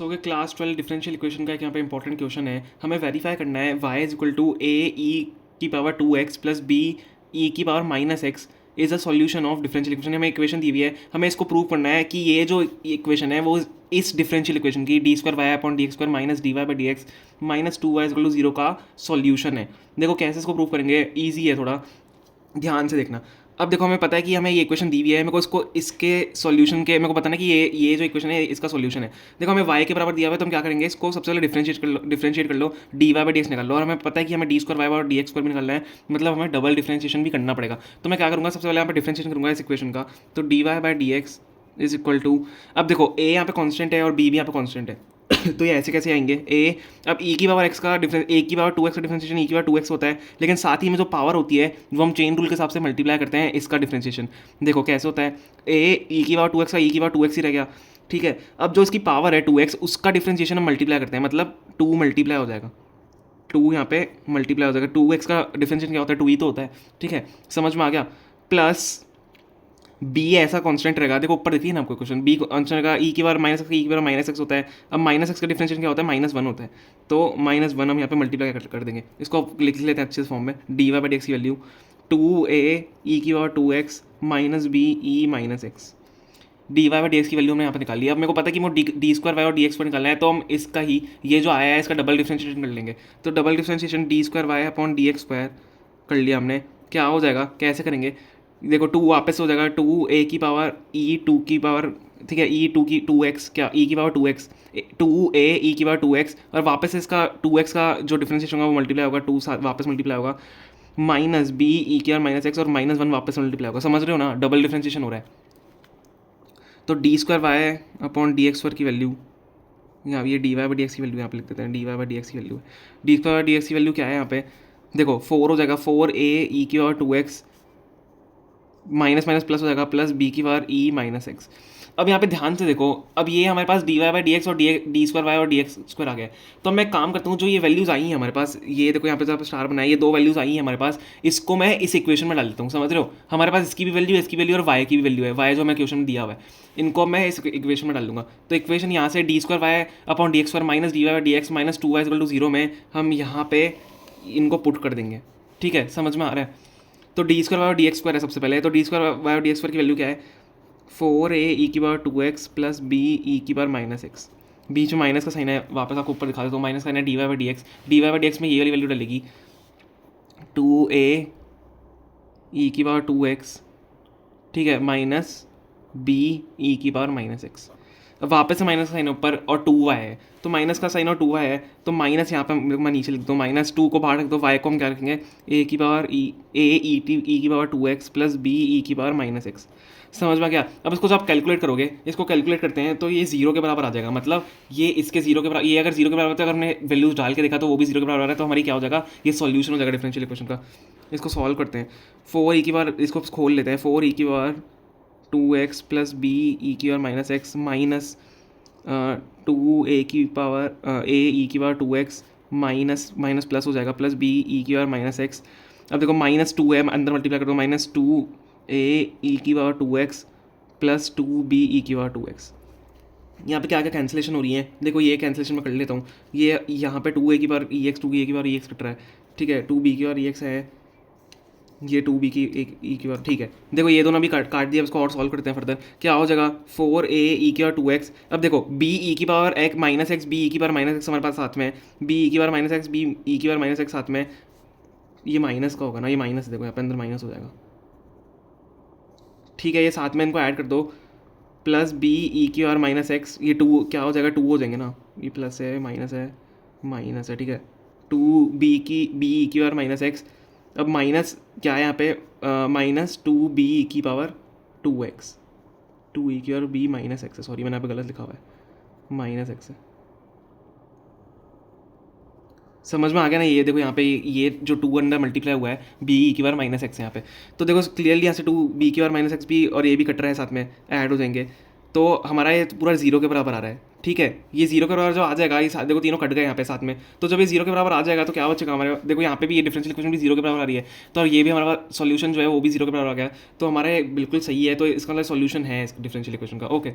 सो अगर class 12 differential equation का एक यहाँ पे इंपॉर्टेंट क्वेश्चन है, हमें वेरीफाई करना है y is equal to A e की power 2x plus B e की power minus x is a solution of differential equation. हमें इक्वेशन दी हुई है, हमें इसको प्रूव करना है कि ये जो इक्वेशन है वो इस डिफरेंशियल इक्वेशन की d square y upon d x square minus d y by d x minus 2y is equal to 0 का सॉल्यूशन है। देखो कैसे इसको प्रूव करेंगे, ईजी है, थोड़ा ध्यान से देखना। अब देखो हमें पता है कि हमें ये इक्वेशन दी हुई है, मेरे को इसको इसके सॉल्यूशन के मेरे को पता ना कि ये जो इक्वेशन है इसका सॉल्यूशन है। देखो हमें y के बराबर दिया हुआ है, तो हम क्या करेंगे, इसको सबसे पहले डिफरेंशिएट कर लो d y by d x निकाल लो। और हमें पता है कि हमें डी स्क्वायर वाई और डी एक्स स्क्वायर भी निकालना है, मतलब हमें डबल डिफरेंशिएशन भी करना पड़ेगा। तो मैं क्या करूँगा, सबसे पहले यहाँ पर डिफरेंशिएशन करूँगा इस इक्वेशन का। तो d y by d x is equal to, अब देखो a यहाँ पे कांस्टेंट है और b भी यहाँ पे कांस्टेंट है तो ये ऐसे कैसे आएंगे a, अब e की पावर x का डिफरेंस, a की पावर 2x का डिफरेंशिएशन e की पावर 2x होता है, लेकिन साथ ही में जो पावर होती है वो हम चेन रूल के हिसाब से मल्टीप्लाई करते हैं इसका डिफरेंशिएशन। देखो कैसे होता है, a e की पावर 2x का e की पावर 2x ही रह गया, ठीक है। अब जो इसकी पावर है 2x उसका डिफरेंशिएशन हम मल्टीप्लाई करते हैं, मतलब 2 मल्टीप्लाई हो जाएगा, 2 यहाँ पे मल्टीप्लाई हो जाएगा। 2x का डिफरेंशिएशन क्या होता है, 2 ही तो होता है, ठीक है, समझ में आ गया। प्लस बी ऐसा कांस्टेंट रहेगा, देखो ऊपर देखिए ना आपको क्वेश्चन, बी कांस्टेंट रहेगा, ई की बार माइनस एक्स, ई की बार माइनस एक्स होता है। अब माइनस एक्स का डिफरेंशिएशन क्या होता है, -1 होता है, तो -1 हम यहाँ पे मल्टीप्लाई कर देंगे। इसको लिख लेते हैं अच्छे फॉर्म में, d y by d x की वैल्यू 2a ई की बार 2x minus b e minus x, d y by d x की वैल्यू हमने यहाँ पे निकाली है। अब मेरे को पता है कि मुझे डी स्क्वायर वाई और डी एक्स पर निकालना है, तो हम इसका ही ये जो आया है इसका डबल डिफरेंशिएशन कर लेंगे। तो double differentiation d square y upon d x square कर लिया हमने, क्या हो जाएगा, कैसे करेंगे, देखो 2 वापस हो जाएगा, 2a की पावर e 2 की पावर, ठीक है, e 2 की 2x, क्या e की पावर 2x, 2a e की पावर 2x, और वापस इसका 2x का जो डिफरेंशिएशन होगा वो मल्टीप्लाई होगा, 2 वापस मल्टीप्लाई होगा, माइनस बी ई की पावर माइनस एक्स और -1 वापस मल्टीप्लाई होगा। समझ रहे हो ना, डबल डिफरेंशिएशन हो रहा है। तो d square y upon d x square की वैल्यू, यहाँ ये d y by d x की वैल्यू यहाँ पे लिख देते हैं, d y by d x की वैल्यू है, d square by d x की वैल्यू क्या है यहाँ पे, देखो 4 हो जाएगा, 4a ई की power 2x minus minus plus हो जाएगा, प्लस बी की पावर ई माइनस एक्स। अब यहाँ पे ध्यान से देखो, अब ये हमारे पास d y by d x और डी स्क्वायर वाई और डी एक्स स्क्वायर आ गया है। तो मैं काम करता हूँ, जो ये वैल्यूज़ आई हैं हमारे पास, ये देखो यहाँ पे जो स्टार बनाया, ये 2 वैल्यूज़ आई हैं हमारे पास, इसको मैं इस इक्वेशन में डाल देता हूँ। समझ रहे हो, हमारे पास इसकी भी वैल्यू है, इसकी वैल्यू और वाई की भी वैल्यू है, वाई जो हमें क्वेश्चन में दिया हुआ है, इनको मैं इस इक्वेशन में डाल दूंगा। तो इक्वेशन यहाँ से d square y upon d x square minus d y by d x minus 2y equal to 0 में हम यहाँ पे इनको पुट कर देंगे, ठीक है, समझ में आ रहा है। तो डी स्क्वायर वाई और डी एक्स स्क्वायर है सबसे पहले, तो डी स्क्वायर वाई और डी एक्स स्क्वायर की वैल्यू क्या है, 4a ई की power 2x plus B e की पावर माइनस एक्स, बीच में माइनस का साइन है, वापस आपको ऊपर दिखा देता हूँ, माइनस का साइन है d y by d x, d y by d x में ये वाली वैल्यू डलेगी 2a ई की पावर 2x, ठीक है, माइनस बी ई की पावर माइनस एक्स। अब वापस से माइनस का साइन ऊपर और 2y है, तो माइनस का साइन और 2y है, तो माइनस यहाँ पे मैं नीचे लिख दूँ, -2 को बाहर रख दो, y को हम क्या रखेंगे, a की पावर ई की power 2x plus B e की पावर माइनस एक्स। समझ में क्या। अब इसको जब आप कैलकुलेट करोगे, इसको कैलकुलेट करते हैं तो ये 0 के बराबर आ जाएगा, मतलब ये इसके 0 के बराबर, ये अगर 0 के बराबर होता है, अगर हमने वैल्यूज डाल के देखा तो वो भी 0 के बराबर आ रहा है, तो हमारी क्या हो जाएगा, ये सॉल्यूशन हो जाएगा डिफरेंशियल इक्वेशन का। इसको सॉल्व करते हैं, 4 ई की पावर, इसको खोल लेते हैं, 4 ई की power 2x plus B e की power minus x minus 2a की पावर a ई की power 2x minus minus plus हो जाएगा, प्लस बी ई की पावर माइनस एक्स। अब देखो -2 है, अंदर मल्टीप्लाई कर दो, -2a ई की पावर 2x प्लस 2b ई की पावर 2x। यहाँ पे क्या क्या कैंसिलेशन हो रही है, देखो ये कैंसिलेशन मैं कर लेता हूँ, ये यहाँ पे 2a की पावर ex, 2a की पावर ex कट रहा है, ठीक है, 2b की पावर ex है, ये 2b की एक ई की बार, ठीक है। देखो ये दोनों भी काट दिया, इसको और सॉल्व करते हैं फर्दर, क्या हो जाएगा, 4a ई की पावर 2x। अब देखो b ई की पावर एक माइनस एक्स, बी ई की पावर माइनस एक्स हमारे पास साथ में, बी ई की power minus x, b e की पावर माइनस एक्स साथ में, ये माइनस का होगा ना, ये माइनस, देखो यहाँ पे अंदर माइनस हो जाएगा, ठीक है, ये साथ में इनको ऐड कर दो, प्लस बी ई की पावर माइनस एक्स, ये 2 क्या हो जाएगा, 2 हो जाएंगे ना, ये प्लस है माइनस है, ठीक है, 2b ई की पावर माइनस एक्स। अब माइनस क्या है यहाँ पे, -2b ई की पावर 2x, 2 ई की पावर b माइनस एक्स है, सॉरी मैंने यहाँ पे गलत लिखा हुआ है, माइनस एक्स है। समझ में आ गया ना, ये देखो यहाँ पे ये जो 2 अंदर मल्टीप्लाई हुआ है, बी ई की पावर माइनस एक्स है यहाँ पे, तो देखो क्लियरली यहाँ से 2b की पावर माइनस एक्स भी और ये भी कट रहा है, साथ में ऐड हो जाएंगे, तो हमारा ये पूरा 0 के बराबर आ रहा है, ठीक है। ये 0 के बराबर जो आ जाएगा, ये देखो तीनों कट गए यहाँ पे साथ में, तो जब ये 0 के बराबर आ जाएगा तो क्या बचेगा हमारे, देखो यहाँ पे भी ये डिफरेंशियल इक्वेशन भी 0 के बराबर आ रही है, तो ये भी हमारा सॉल्यूशन जो है वो भी 0 के बराबर आ गया, तो हमारे बिल्कुल सही है, तो इसका सॉल्यूशन है इस डिफरेंशियल इक्वेशन का। ओके।